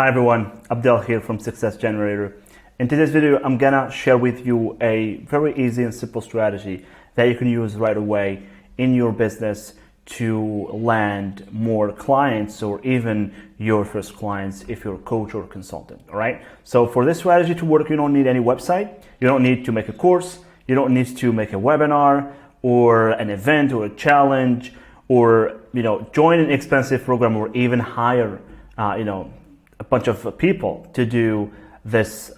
Hi everyone, Abdel here from Success Generator. In today's video, I'm gonna share with you a very easy and simple strategy that you can use right away in your business to land more clients or even your first clients if you're a coach or consultant, all right? So for this strategy to work, you don't need any website, you don't need to make a course, you don't need to make a webinar or an event or a challenge or join an expensive program or even hire a bunch of people to do this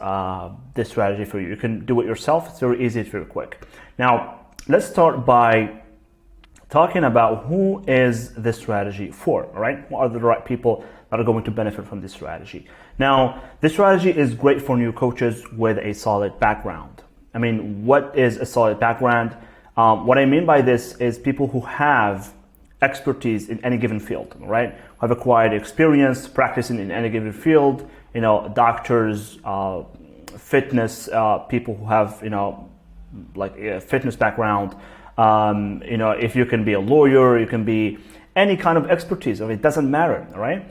this strategy for you. You can do it yourself. It's very easy, it's very quick. Now, let's start by talking about who is this strategy for, all right? What are the right people that are going to benefit from this strategy? Now, this strategy is great for new coaches with a solid background. I mean, what is a solid background? What I mean by this is people who have expertise in any given field, right? Who have acquired experience practicing in any given field, doctors, fitness, people who have, like a fitness background. If you can be a lawyer, you can be any kind of expertise. I mean, it doesn't matter, all right?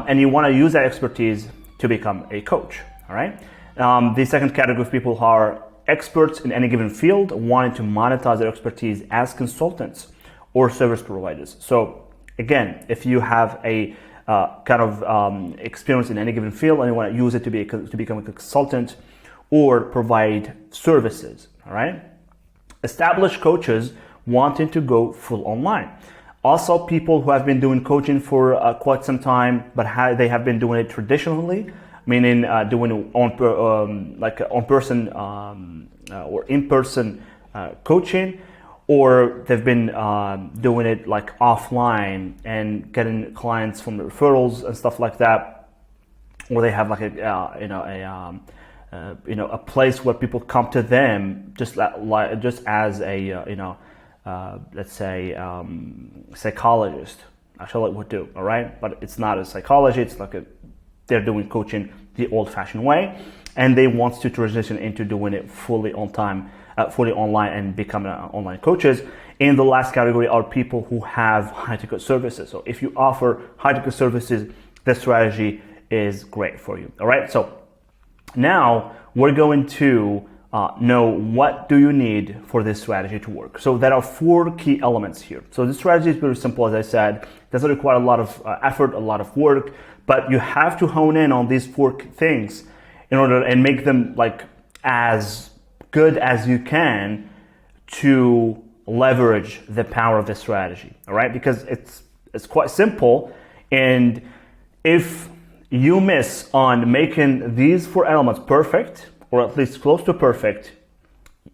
And you want to use that expertise to become a coach, all right? The second category of people who are experts in any given field, wanting to monetize their expertise as consultants or service providers. So again, if you have a experience in any given field and you want to use it to become a consultant or provide services, all right? Established coaches wanting to go full online. Also, people who have been doing coaching for quite some time, but they have been doing it traditionally, meaning doing on-person or in-person coaching, or they've been doing it like offline and getting clients from referrals and stuff like that, or they have like a place where people come to them just as a let's say psychologist actually would do, all right? But it's not a psychology, it's like they're doing coaching the old-fashioned way, and they want to transition into doing it fully online and becoming online coaches. And the last category are people who have high-ticket services. So if you offer high-ticket services, this strategy is great for you, all right? So now we're going to know what do you need for this strategy to work. So there are 4 key elements here. So this strategy is very simple, as I said. It doesn't require a lot of effort, a lot of work, but you have to hone in on these 4 things in order and make them like as good as you can to leverage the power of the strategy, all right? Because it's quite simple, and if you miss on making these 4 elements perfect, or at least close to perfect,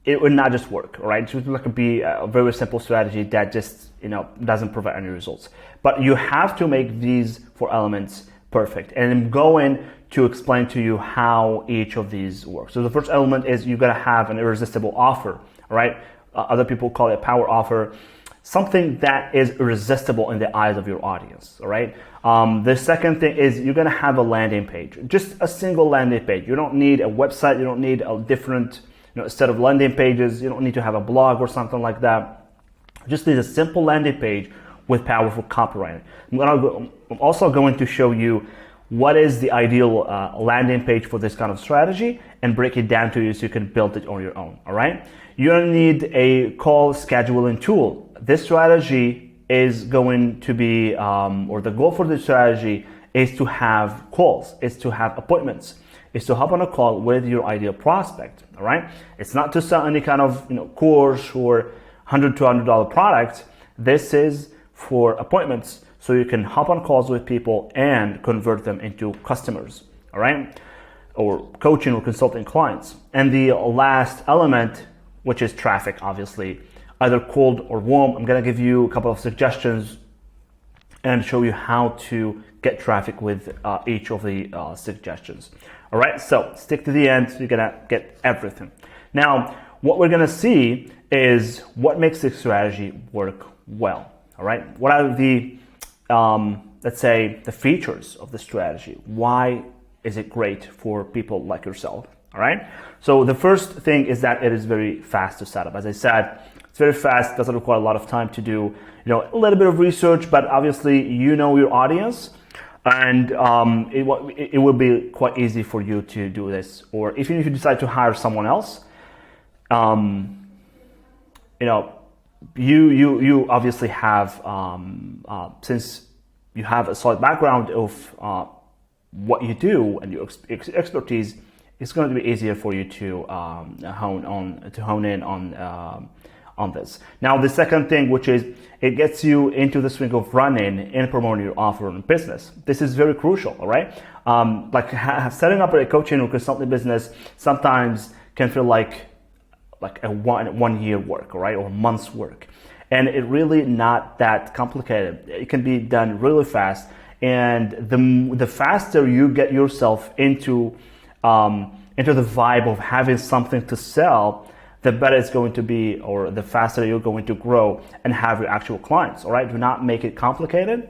it would not just work, all right? It would like be a very simple strategy that just doesn't provide any results. But you have to make these 4 elements perfect, and I'm going to explain to you how each of these works. So the first element is you gotta have an irresistible offer, all right? Other people call it a power offer, something that is irresistible in the eyes of your audience, all right? The second thing is you're gonna have a landing page, just a single landing page. You don't need a website, you don't need a different set of landing pages, you don't need to have a blog or something like that. Just need a simple landing page with powerful copywriting. I'm also going to show you what is the ideal landing page for this kind of strategy and break it down to you so you can build it on your own, all right? You don't need a call scheduling tool. This strategy is going to be, or the goal for this strategy is to have calls, is to have appointments, is to hop on a call with your ideal prospect, all right? It's not to sell any kind of course or $100 to $200 product. This is for appointments, so you can hop on calls with people and convert them into customers, all right? Or coaching or consulting clients. And the last element, which is traffic, obviously, either cold or warm. I'm gonna give you a couple of suggestions and show you how to get traffic with each of the suggestions. All right, so stick to the end so you're gonna get everything. Now, what we're gonna see is what makes this strategy work well, all right? What are the let's say the features of the strategy? Why is it great for people like yourself? All right. So the first thing is that it is very fast to set up. As I said, it's very fast, doesn't require a lot of time to do, a little bit of research, but obviously your audience. and it will be quite easy for you to do this. Or even if you decide to hire someone else, you know, you obviously have since you have a solid background of what you do and your expertise, it's going to be easier for you to hone in on this. Now, the second thing, which is it gets you into the swing of running and promoting your offer in business. This is very crucial, all right? Setting up a coaching or consulting business sometimes can feel like a one year work, all right, or months work. And it really not that complicated. It can be done really fast. And the faster you get yourself into the vibe of having something to sell, the better it's going to be, or the faster you're going to grow and have your actual clients, all right? Do not make it complicated.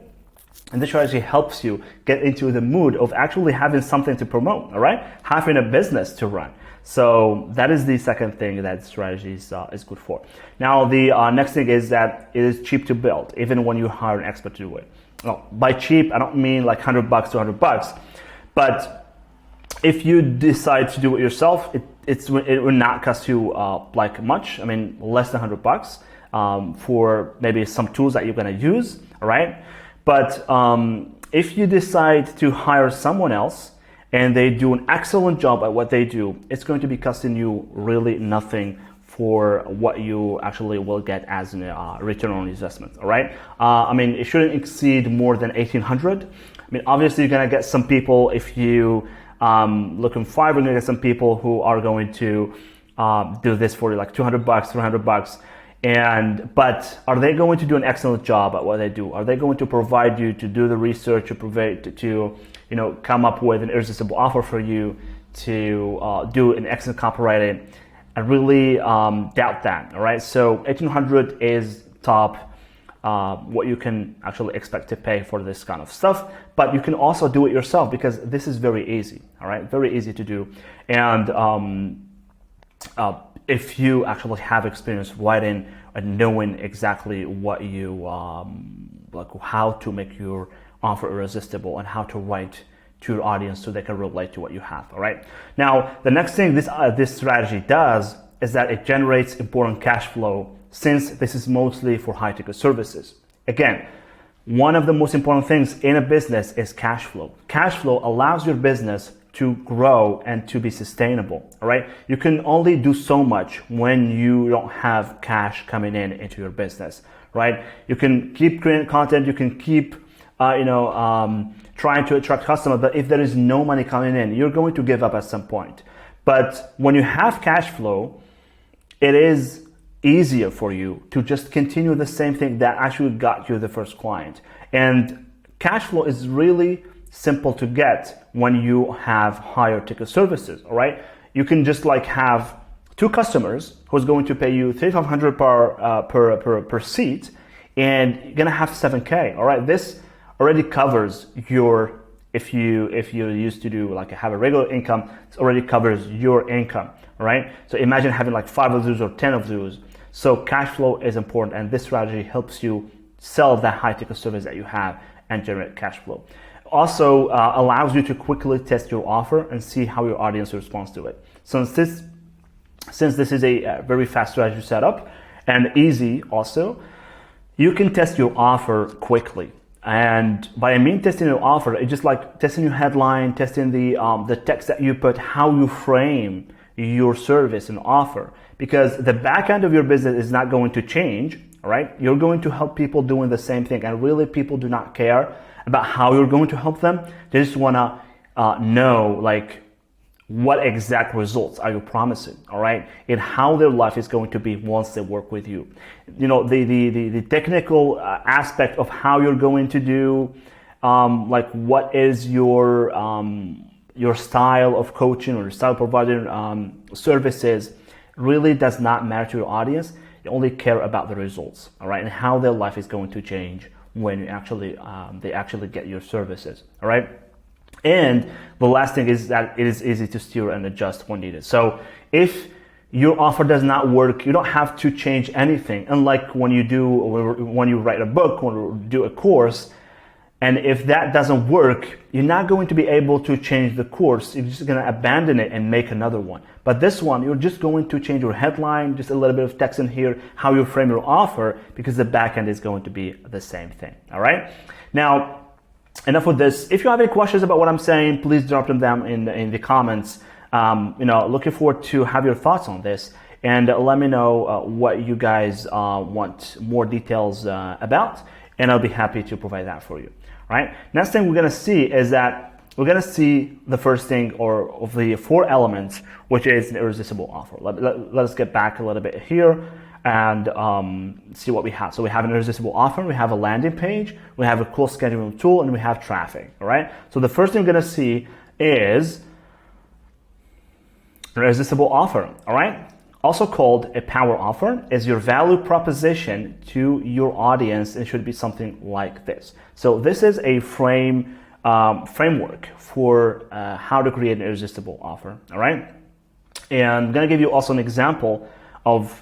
And this strategy helps you get into the mood of actually having something to promote, all right? Having a business to run. So that is the second thing that strategy is good for. Now, the next thing is that it is cheap to build, even when you hire an expert to do it. Well, by cheap, I don't mean like $100 to $100, but if you decide to do it yourself, it will not cost you like much. I mean, less than $100 for maybe some tools that you're gonna use, all right? But if you decide to hire someone else and they do an excellent job at what they do, it's going to be costing you really nothing for what you actually will get as a return on investment, all right? I mean, it shouldn't exceed more than $1,800. I mean, obviously you're gonna get some people, if you looking five, we're gonna get some people who are going to do this for like $200, $300. But are they going to do an excellent job at what they do? Are they going to provide you to do the research, to come up with an irresistible offer for you, to do an excellent copywriting? I really doubt that. All right, so $1,800 is top. What you can actually expect to pay for this kind of stuff, but you can also do it yourself because this is very easy, all right? Very easy to do. And if you actually have experience writing and knowing exactly what you, like how to make your offer irresistible and how to write to your audience so they can relate to what you have, all right? Now, the next thing this strategy does is that it generates important cash flow, since this is mostly for high-ticket services. Again, one of the most important things in a business is cash flow. Cash flow allows your business to grow and to be sustainable, all right? You can only do so much when you don't have cash coming into your business, right? You can keep creating content, you can keep, trying to attract customers, but if there is no money coming in, you're going to give up at some point. But when you have cash flow, it is easier for you to just continue the same thing that actually got you the first client. And cash flow is really simple to get when you have higher ticket services, all right? You can just like have two customers who's going to pay you $3,500 per seat, and you're gonna have 7K, all right? This already covers your, if you used to do like have a regular income, it already covers your income, all right? So imagine having like 5 of those or 10 of those. So cash flow is important, and this strategy helps you sell that high ticket service that you have and generate cash flow. Also allows you to quickly test your offer and see how your audience responds to it. So since this is a very fast strategy setup and easy also, you can test your offer quickly. And by I mean testing your offer, it's just like testing your headline, testing the text that you put, how you frame your service and offer, because the back end of your business is not going to change, all right? You're going to help people doing the same thing, and really people do not care about how you're going to help them. They just want to know like what exact results are you promising, all right? And how their life is going to be once they work with you. You know, the technical aspect of how you're going to do, like what is your style of coaching or your style of providing services really does not matter to your audience. You only care about the results, all right? And how their life is going to change when you actually they actually get your services, all right? And the last thing is that it is easy to steer and adjust when needed. So if your offer does not work, you don't have to change anything. Unlike when you write a book, when you do a course, And if that doesn't work, you're not going to be able to change the course. You're just going to abandon it and make another one. But this one, you're just going to change your headline, just a little bit of text in here, how you frame your offer, because the backend is going to be the same thing. All right. Now, enough with this. If you have any questions about what I'm saying, please drop them down in the comments. Looking forward to have your thoughts on this, and let me know what you guys want more details about, and I'll be happy to provide that for you. Right. Next thing we're going to see is that we're going to see the first thing, or of the 4 elements, which is an irresistible offer. Let us get back a little bit here and see what we have. So we have an irresistible offer, we have a landing page, we have a cool scheduling tool, and we have traffic. All right. So the first thing we're going to see is an irresistible offer. All right. Also called a power offer, is your value proposition to your audience. It should be something like this. So this is a framework for how to create an irresistible offer. All right, and I'm gonna give you also an example of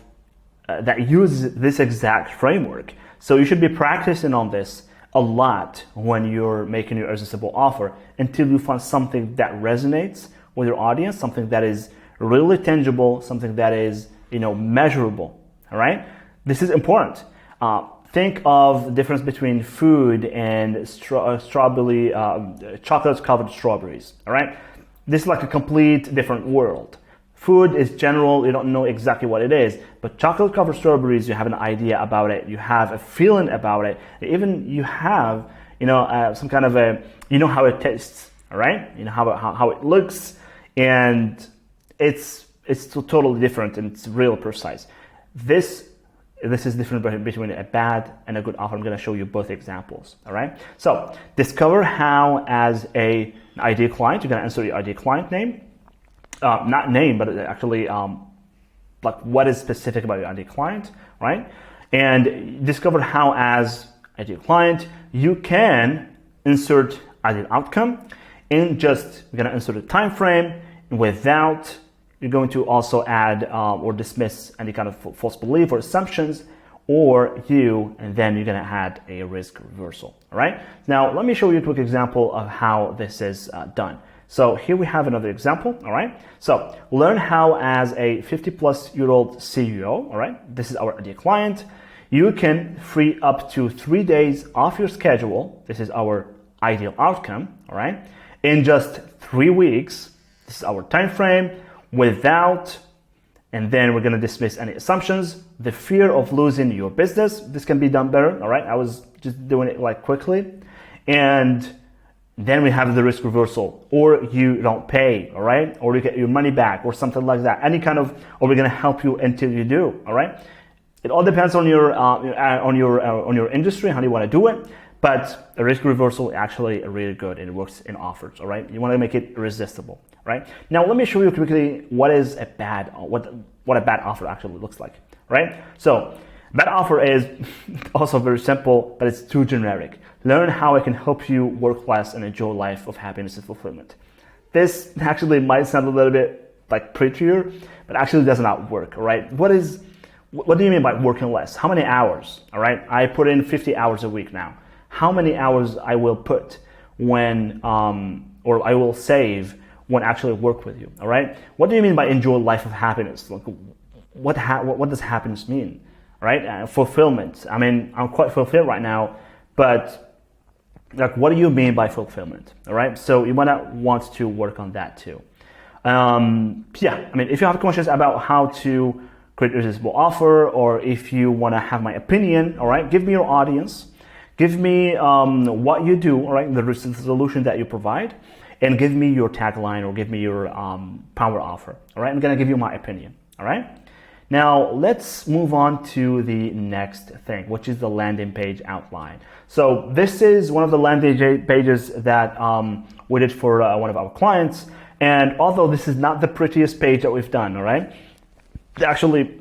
that uses this exact framework. So you should be practicing on this a lot when you're making your irresistible offer until you find something that resonates with your audience, something that is really tangible, something that is, measurable. All right, this is important. Think of the difference between food and strawberry, chocolate-covered strawberries. All right, this is like a complete different world. Food is general; you don't know exactly what it is. But chocolate-covered strawberries, you have an idea about it. You have a feeling about it. Even you have, some kind of how it tastes. All right, how it looks, and it's totally different, and it's real precise. This is different between a bad and a good offer. I'm going to show you both examples. All right. So discover how, as an ideal client, you're going to insert your ideal client name, not name, but actually like what is specific about your ideal client, right? And discover how, as ideal client, you can insert ideal outcome, and just you're going to insert a time frame without. You're going to also add or dismiss any kind of false belief or assumptions, and then you're going to add a risk reversal. All right. Now, let me show you a quick example of how this is done. So here we have another example. All right. So learn how, as a 50-plus-year-old CEO, all right, this is our ideal client, you can free up to 3 days off your schedule. This is our ideal outcome. All right. In just 3 weeks. This is our time frame. Without, and then we're going to dismiss any assumptions, the fear of losing your business. This can be done better. All right. I was just doing it like quickly. And then we have the risk reversal, or you don't pay. All right. Or you get your money back, or something like that. Or we're going to help you until you do. All right. It all depends on your industry, how you want to do it. But a risk reversal is actually really good, and it works in offers. All right. You want to make it irresistible. Right. Now, let me show you quickly what a bad offer actually looks like. Right. So, bad offer is also very simple, but it's too generic. Learn how it can help you work less and enjoy a life of happiness and fulfillment. This actually might sound a little bit like prettier, but actually does not work. All right. What do you mean by working less? How many hours? All right. I put in 50 hours a week now. How many hours I will put when, or I will save when actually work with you. All right. What do you mean by enjoy a life of happiness? Like, what does happiness mean? All right. Fulfillment. I mean, I'm quite fulfilled right now, but like, what do you mean by fulfillment? All right. So you want to work on that too. I mean, if you have questions about how to create a irresistible offer, or if you want to have my opinion, all right, give me your audience, give me what you do, all right, the solution that you provide, and give me your tagline, or give me your power offer. All right, I'm gonna give you my opinion. All right. Now let's move on to the next thing, which is the landing page outline. So this is one of the landing pages that we did for one of our clients. And although this is not the prettiest page that we've done, all right, actually,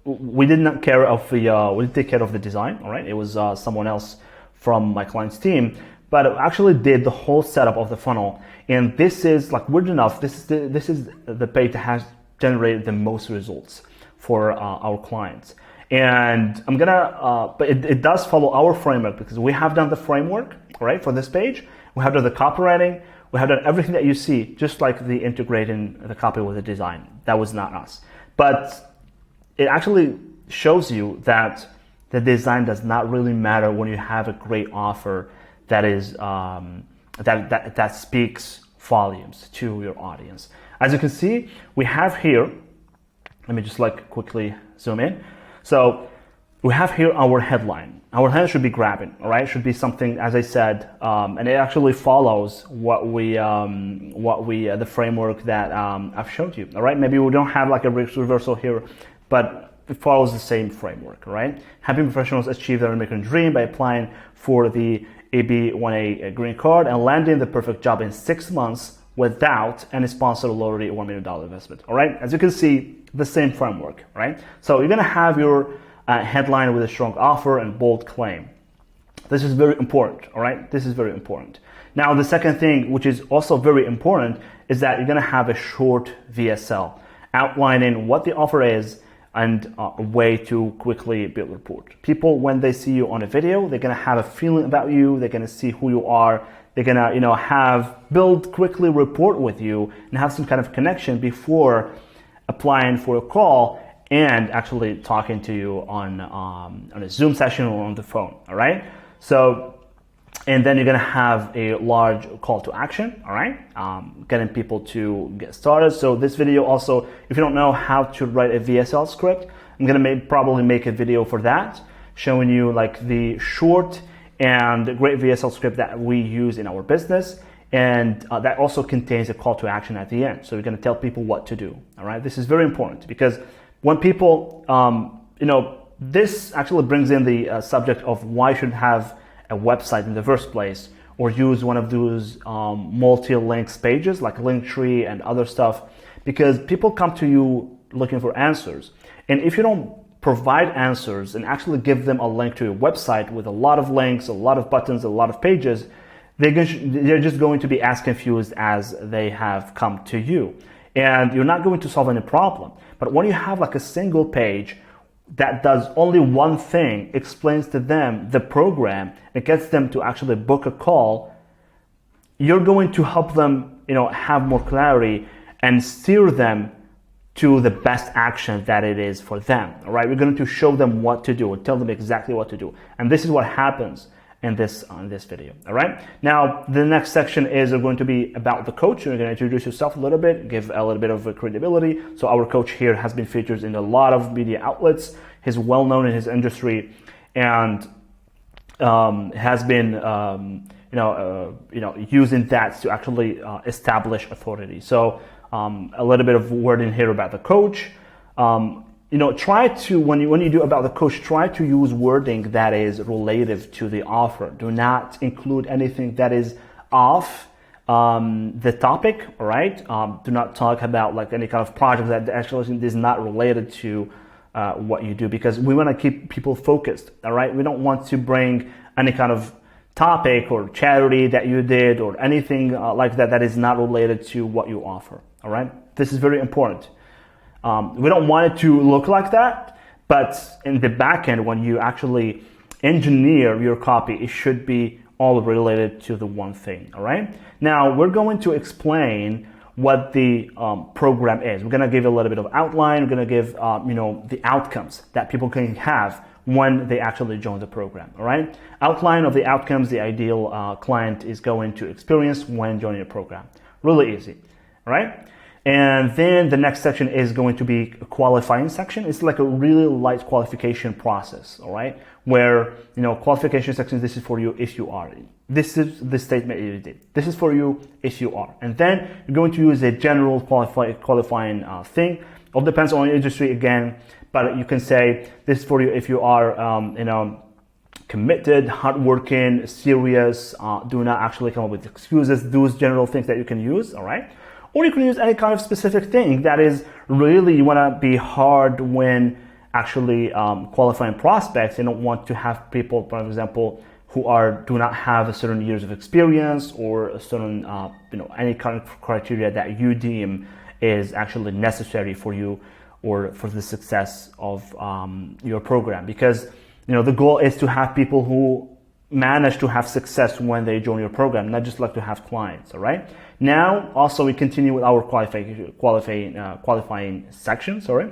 we didn't take care of the design. All right, it was someone else from my client's team. But I actually did the whole setup of the funnel, and this is like weird enough. This is the page that has generated the most results for our clients. And I'm gonna, but it does follow our framework because we have done the framework, right, for this page. We have done the copywriting. We have done everything that you see, just like the integrating the copy with the design. That was not us. But it actually shows you that the design does not really matter when you have a great offer that is that speaks volumes to your audience. As you can see, we have here, let me just like quickly zoom in. So we have here our headline. Our headline should be grabbing, all right? It should be something, as I said, and it actually follows what we the framework that I've showed you, all right? Maybe we don't have like a reversal here, but it follows the same framework, right? Helping professionals achieve their American dream by applying for the AB-1A green card and landing the perfect job in 6 months without any sponsor or already $1 million investment, all right? As you can see, the same framework, right? So you're gonna have your headline with a strong offer and bold claim. This is very important, all right? This is very important. Now, the second thing, which is also very important, is that you're gonna have a short VSL outlining what the offer is and a way to quickly build rapport. People, when they see you on a video, they're gonna have a feeling about you, they're gonna see who you are, they're gonna, build quickly rapport with you and have some kind of connection before applying for a call and actually talking to you on a Zoom session or on the phone, all right? So, and then you're gonna have a large call to action, all right? Getting people to get started. So this video also, if you don't know how to write a VSL script, I'm gonna probably make a video for that, showing you like the short and great VSL script that we use in our business. And that also contains a call to action at the end. So we're gonna tell people what to do, all right? This is very important because when people, this actually brings in the subject of why you should have a website in the first place or use one of those multi-links pages like Linktree and other stuff, because people come to you looking for answers. And if you don't provide answers and actually give them a link to your website with a lot of links, a lot of buttons, a lot of pages, they're just going to be as confused as they have come to you. And you're not going to solve any problem. But when you have like a single page that does only one thing, explains to them the program, it gets them to actually book a call, you're going to help them, have more clarity and steer them to the best action that it is for them, all right? We're going to show them what to do and tell them exactly what to do. And this is what happens in this video, all right? Now, the next section is going to be about the coach. You're going to introduce yourself a little bit, give a little bit of credibility. So our coach here has been featured in a lot of media outlets. He's well known in his industry and has been, using that to actually establish authority. So a little bit of wording here about the coach. Try to, when you do about the coach, try to use wording that is relative to the offer. Do not include anything that is off the topic, all right? Do not talk about like any kind of project that actually is not related to what you do, because we want to keep people focused, all right? We don't want to bring any kind of topic or charity that you did or anything like that is not related to what you offer, all right? This is very important. We don't want it to look like that, but in the back end, when you actually engineer your copy, it should be all related to the one thing, all right? Now, we're going to explain what the program is. We're gonna give a little bit of outline. We're gonna give, the outcomes that people can have when they actually join the program, all right? Outline of the outcomes the ideal client is going to experience when joining a program. Really easy, all right? And then the next section is going to be a qualifying section. It's like a really light qualification process, all right? Where, qualification section, this is for you if you are. This is the statement you did. This is for you if you are. And then you're going to use a general qualifying thing. All depends on your industry again, but you can say this is for you if you are, committed, hardworking, serious, do not actually come up with excuses, those general things that you can use, all right? Or you can use any kind of specific thing that is really, you want to be hard when actually qualifying prospects. You don't want to have people, for example, who do not have a certain years of experience or a certain, any kind of criteria that you deem is actually necessary for you or for the success of your program. Because the goal is to have people who manage to have success when they join your program, not just like to have clients. All right. Now, also we continue with our qualifying section. Sorry.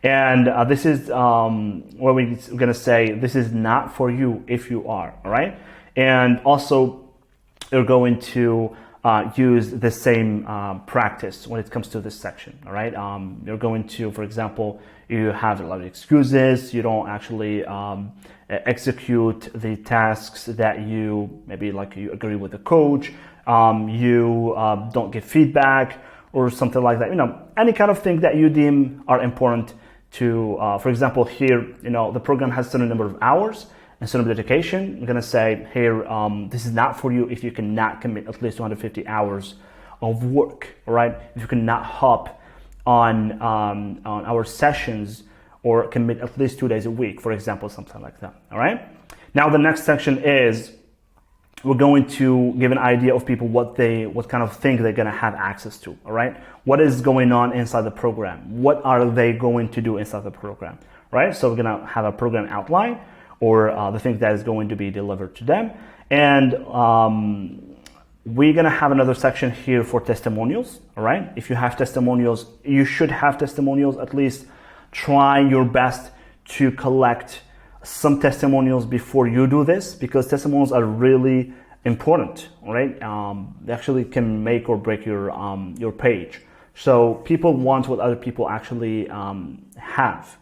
And this is where we're going to say this is not for you if you are, all right? And also, you're going to use the same practice when it comes to this section, all right? You're going to, for example, you have a lot of excuses, you don't actually execute the tasks that you, maybe like you agree with the coach, you don't give feedback or something like that, any kind of thing that you deem are important to, for example, here, the program has a certain number of hours and certain dedication. I'm going to say here, this is not for you if you cannot commit at least 250 hours of work, all right? If you cannot hop on our sessions or commit at least 2 days a week, for example, something like that, all right? Now, the next section is we're going to give an idea of people what kind of thing they're going to have access to, all right? What is going on inside the program? What are they going to do inside the program, right? So we're going to have a program outline or the thing that is going to be delivered to them. And we're going to have another section here for testimonials, all right? If you have testimonials, you should have testimonials, at least try your best to collect some testimonials before you do this, because testimonials are really important, right? They actually can make or break your page. So people want what other people actually have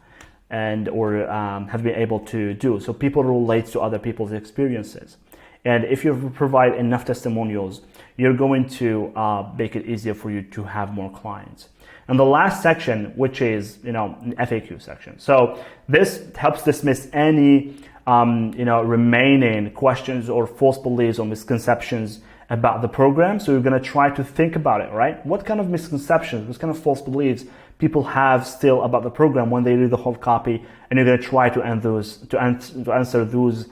and or have been able to do. So people relate to other people's experiences. And if you provide enough testimonials, you're going to make it easier for you to have more clients. And the last section, which is, an FAQ section. So this helps dismiss any, remaining questions or false beliefs or misconceptions about the program. So you're going to try to think about it, right? What kind of misconceptions, what kind of false beliefs people have still about the program when they read the whole copy, and you're going to try to answer those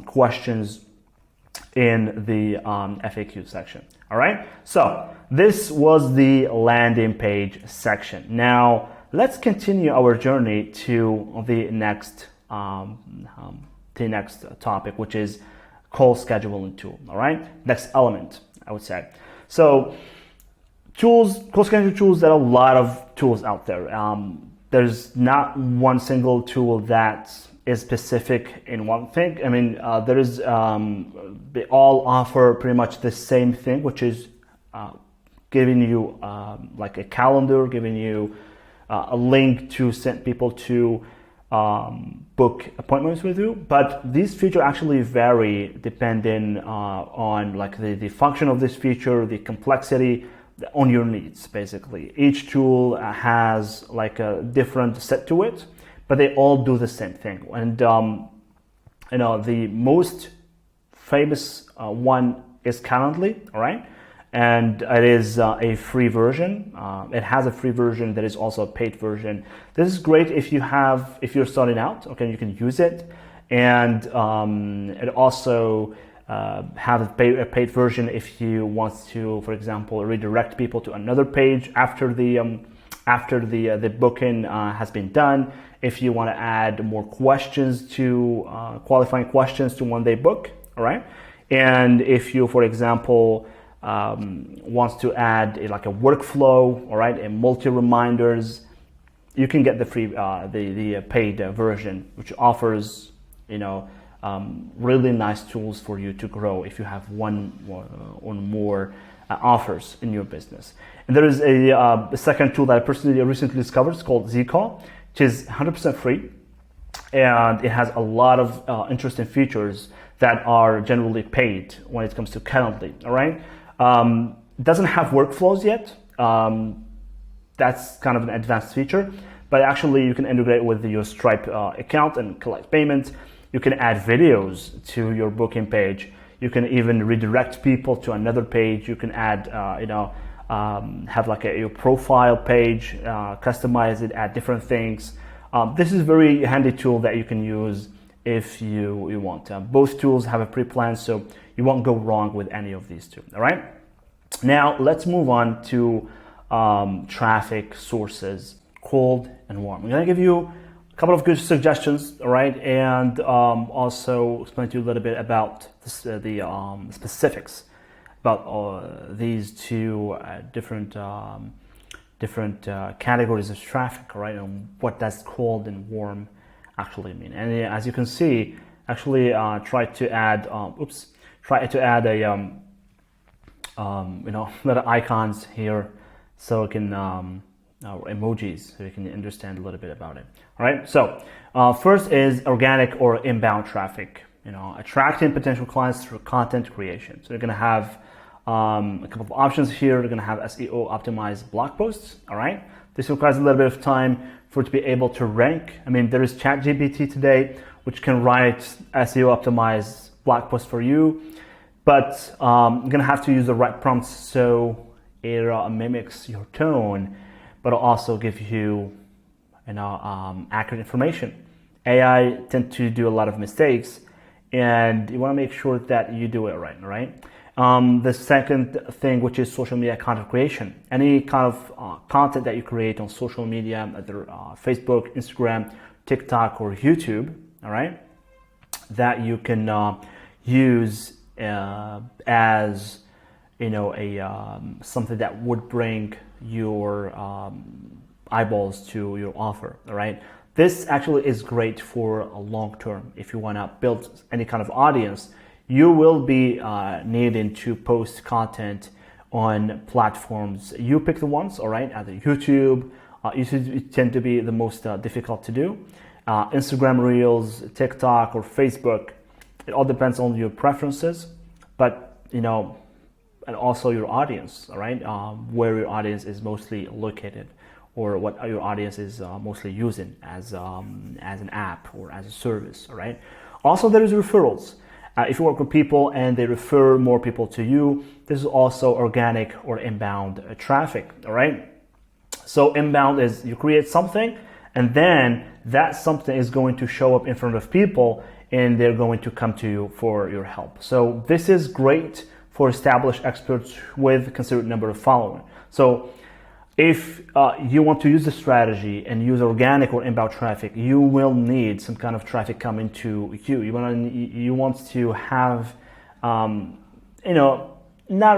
questions in the FAQ section. All right. So this was the landing page section. Now let's continue our journey to the next topic, which is call scheduling tool. All right. Next element, I would say. So tools, call scheduling tools. There are a lot of tools out there. There's not one single tool that is specific in one thing. I mean, there is, they all offer pretty much the same thing, which is giving you like a calendar, giving you a link to send people to book appointments with you. But these features actually vary depending on like the function of this feature, the complexity, on your needs, basically. Each tool has like a different set to it, but they all do the same thing. And the most famous one is Calendly, all right? And it is a free version. It has a free version that is also a paid version. This is great if you're starting out. Okay, you can use it, and it also have a paid version if you want to, for example, redirect people to another page after the booking has been done. If you want to add more questions to qualifying questions to when they book, all right. And if you, for example, wants to add like a workflow, all right, and multi reminders, you can get the free the paid version, which offers really nice tools for you to grow if you have one or more offers in your business. And there is a second tool that I personally recently discovered. It's called ZCall, which is 100% free, and it has a lot of interesting features that are generally paid when it comes to Calendly. All right, it doesn't have workflows yet. That's kind of an advanced feature, but actually you can integrate with your Stripe account and collect payments. You can add videos to your booking page. You can even redirect people to another page. You can add, have like your profile page, customize it, add different things. This is a very handy tool that you can use if you want. Both tools have a pre-plan, so you won't go wrong with any of these two. All right. Now let's move on to traffic sources cold and warm. I'm gonna give you a couple of good suggestions, all right, and also explain to you a little bit about this, the specifics about these two different categories of traffic, all right, and what does cold and warm actually mean. And as you can see, actually try to add a little icons here, so it can emojis, so you can understand a little bit about it. All right. So first is organic or inbound traffic. Attracting potential clients through content creation. So you're going to have a couple of options here. You're going to have SEO optimized blog posts. All right. This requires a little bit of time for it to be able to rank. I mean, there is ChatGPT today, which can write SEO optimized blog posts for you, but you're going to have to use the right prompts so it mimics your tone, but it'll also give you, accurate information. AI tend to do a lot of mistakes, and you want to make sure that you do it right, right? The second thing, which is social media content creation. Any kind of content that you create on social media, either Facebook, Instagram, TikTok, or YouTube, all right, that you can use as something that would bring your eyeballs to your offer, all right? This actually is great for a long term. If you want to build any kind of audience, you will be needing to post content on platforms. You pick the ones, all right? Either YouTube, YouTube tend to be the most difficult to do. Instagram Reels, TikTok, or Facebook. It all depends on your preferences, but and also your audience, all right? Where your audience is mostly located, or what your audience is mostly using as an app or as a service, all right? Also, there is referrals. If you work with people and they refer more people to you, this is also organic or inbound traffic, all right? So inbound is you create something, and then that something is going to show up in front of people, and they're going to come to you for your help. So this is great for established experts with a considerable number of followers. So if you want to use the strategy and use organic or inbound traffic, you will need some kind of traffic coming to you. You want to have, not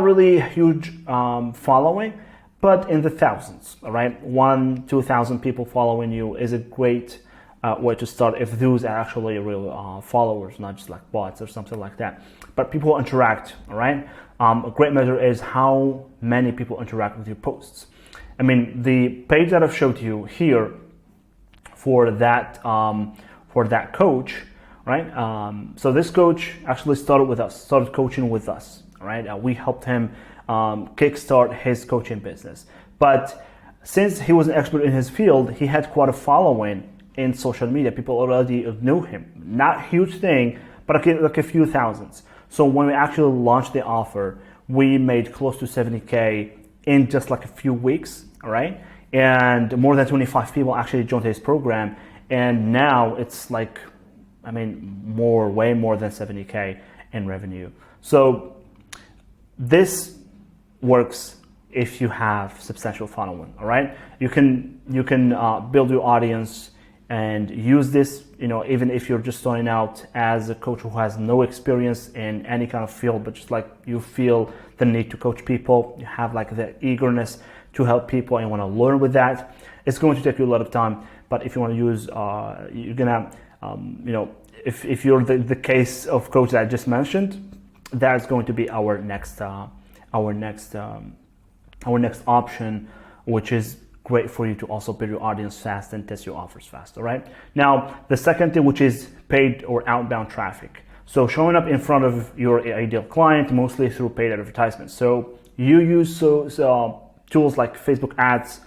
really huge following, but in the thousands, all right? 1,000-2,000 people following you is a great way to start if those are actually real followers, not just like bots or something like that. But people interact, all right? A great measure is how many people interact with your posts. I mean, the page that I've showed you here for that coach, right? So this coach actually started coaching with us, all right? We helped him kickstart his coaching business. But since he was an expert in his field, he had quite a following in social media. People already knew him. Not a huge thing, but like a few thousands. So when we actually launched the offer, we made close to 70K in just like a few weeks, all right? And more than 25 people actually joined his program. And now it's like, way more than 70K in revenue. So this works if you have substantial following, all right? You can build your audience and use this, even if you're just starting out as a coach who has no experience in any kind of field, but just like you feel the need to coach people, you have like the eagerness to help people and you want to learn with that. It's going to take you a lot of time, but if you want to use, you're gonna, if you're the case of coach that I just mentioned, that's going to be our next option, which is great for you to also build your audience fast and test your offers fast, all right? Now, the second thing, which is paid or outbound traffic. So showing up in front of your ideal client, mostly through paid advertisements. So you use tools like Facebook ads,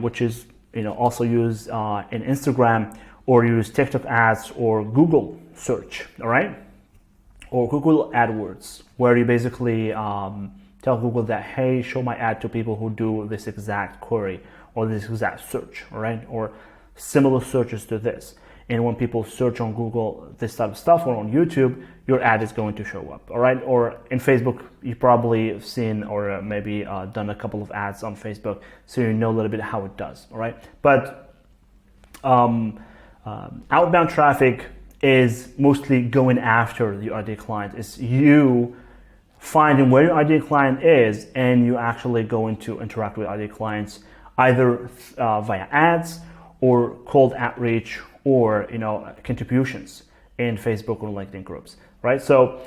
which is also used in Instagram, or use TikTok ads or Google search, all right? Or Google AdWords, where you basically tell Google that, hey, show my ad to people who do this exact query or this exact search, all right? Or similar searches to this. and when people search on Google this type of stuff or on YouTube, your ad is going to show up, all right? Or in Facebook, you probably have seen or maybe done a couple of ads on Facebook, so you know a little bit how it does, all right? But outbound traffic is mostly going after the ideal client. It's you finding where your ideal client is, and you actually going to interact with ideal clients either via ads or cold outreach or contributions in Facebook or LinkedIn groups, right? So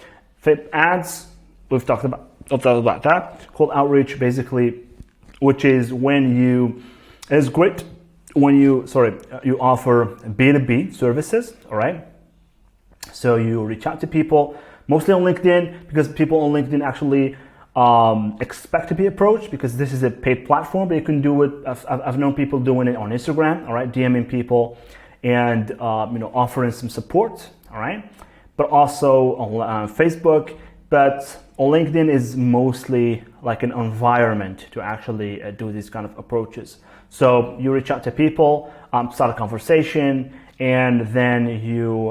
ads, we've talked about that. Cold outreach, basically, which is when it's great when you offer B2B services, all right? So you reach out to people, mostly on LinkedIn, because people on LinkedIn actually expect to be approached, because this is a paid platform, but you can do it. I've known people doing it on Instagram, all right, DMing people and offering some support, all right, but also on Facebook. But on LinkedIn is mostly like an environment to actually do these kind of approaches. So you reach out to people, start a conversation, and then you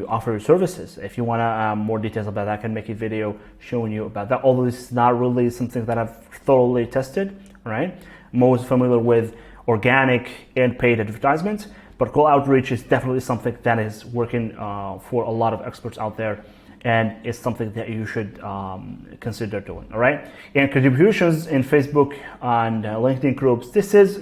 offer your services. If you want more details about that, I can make a video showing you about that. Although this is not really something that I've thoroughly tested, right? Most familiar with organic and paid advertisements, but cold outreach is definitely something that is working for a lot of experts out there, and it's something that you should consider doing. All right, and contributions in Facebook and LinkedIn groups. This is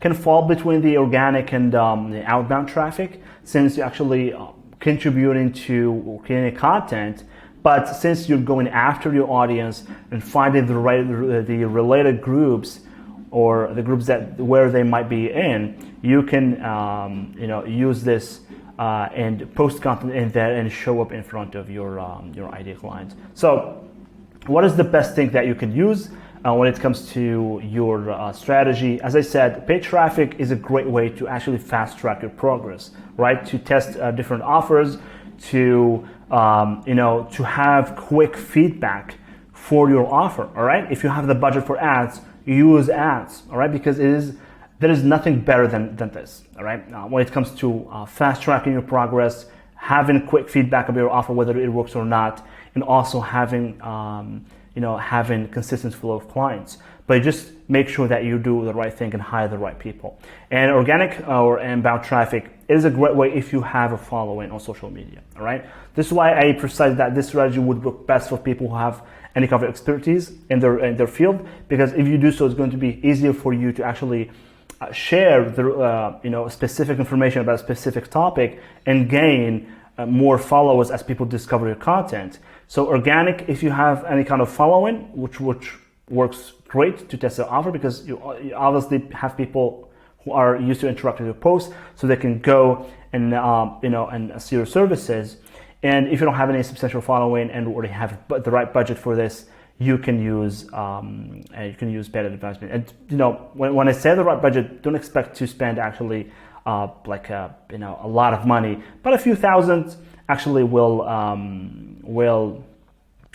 can fall between the organic and the outbound traffic, since you're actually contributing to creating content. But since you're going after your audience and finding the related groups or the groups where they might be in, you can use this and post content in there and show up in front of your ideal clients. So, what is the best thing that you can use when it comes to your strategy? As I said, paid traffic is a great way to actually fast track your progress, right? To test different offers, to have quick feedback for your offer. All right, if you have the budget for ads, use ads. All right, because there is nothing better than this. All right, when it comes to fast tracking your progress, having quick feedback of your offer, whether it works or not, and also having having consistent flow of clients. But just make sure that you do the right thing and hire the right people. And organic or inbound traffic is a great way if you have a following on social media. All right. This is why I emphasize that this strategy would work best for people who have any kind of expertise in their field, because if you do so, it's going to be easier for you to actually share the specific information about a specific topic and gain more followers as people discover your content. So organic, if you have any kind of following, which works great to test the offer, because you obviously have people who are used to interact with your posts, so they can go and and see your services. And if you don't have any substantial following and already have the right budget for this, you can use paid advertisement. And when I say the right budget, don't expect to spend actually a lot of money, but a few thousand actually will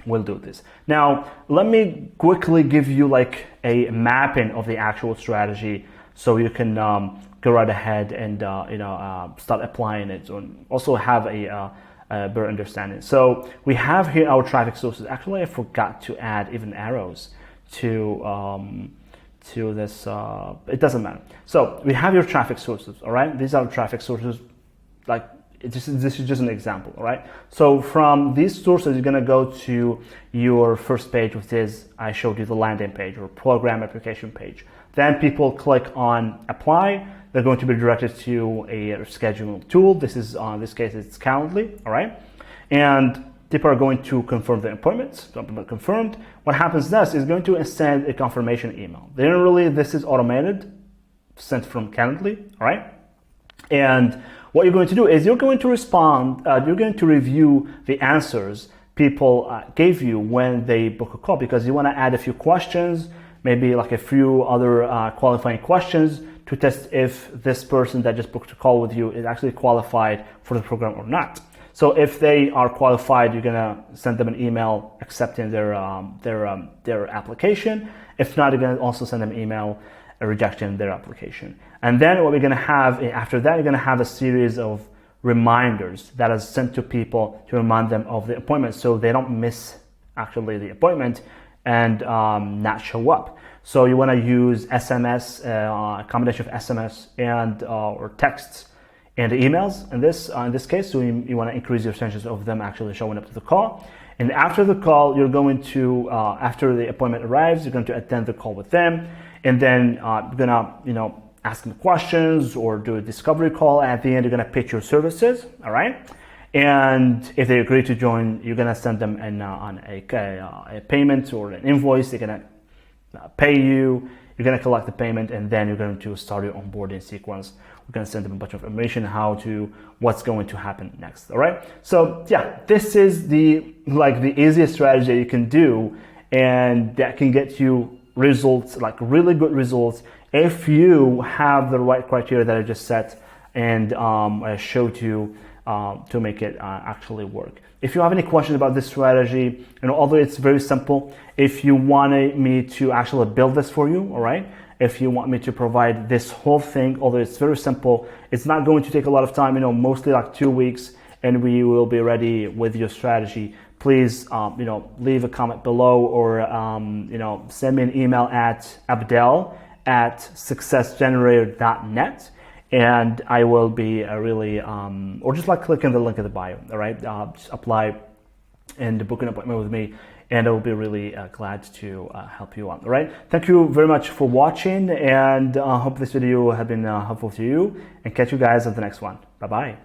do this. Now, let me quickly give you like a mapping of the actual strategy, so you can go right ahead and start applying it, and also have a better understanding. So we have here our traffic sources. Actually, I forgot to add even arrows to this. It doesn't matter. So we have your traffic sources. All right, these are traffic sources. Like this is just an example. All right. So from these sources, you're gonna go to your first page, which is I showed you the landing page or program application page. Then people click on apply. They're going to be directed to a scheduling tool. This is, in this case, it's Calendly, all right? And people are going to confirm their appointments. Appointment confirmed. What happens next is going to send a confirmation email. Generally, this is automated, sent from Calendly, all right? And what you're going to do is you're going to respond, you're going to review the answers people gave you when they book a call, because you want to add a few questions, maybe like a few other qualifying questions, to test if this person that just booked a call with you is actually qualified for the program or not. So if they are qualified, you're gonna send them an email accepting their application. If not, you're gonna also send them an email rejecting their application. And then what we're going to have after that, you're going to have a series of reminders that is sent to people to remind them of the appointment, so they don't miss actually the appointment and not show up. So you want to use SMS, a combination of SMS and or texts and emails in this case. So you want to increase your chances of them actually showing up to the call. And after the call, you're going to after the appointment arrives, you're going to attend the call with them, and then you're gonna ask them questions or do a discovery call. At the end, you're gonna pitch your services. All right. And if they agree to join, you're gonna send them on a payment or an invoice. They're gonna pay you. You're gonna collect the payment, and then you're going to start your onboarding sequence. We're gonna send them a bunch of information what's going to happen next. All right. So yeah, this is the easiest strategy you can do, and that can get you results, like really good results, if you have the right criteria that I just set and I showed you to make it actually work. If you have any questions about this strategy, although it's very simple, if you want me to actually build this for you, all right, if you want me to provide this whole thing, although it's very simple, it's not going to take a lot of time, mostly like 2 weeks, and we will be ready with your strategy. Please, leave a comment below, or send me an email at abdel@successgenerator.net, and I will be or just click on the link in the bio. All right, just apply and book an appointment with me, and I will be really glad to help you out. All right, thank you very much for watching, and I hope this video has been helpful to you, and catch you guys at the next one. Bye bye.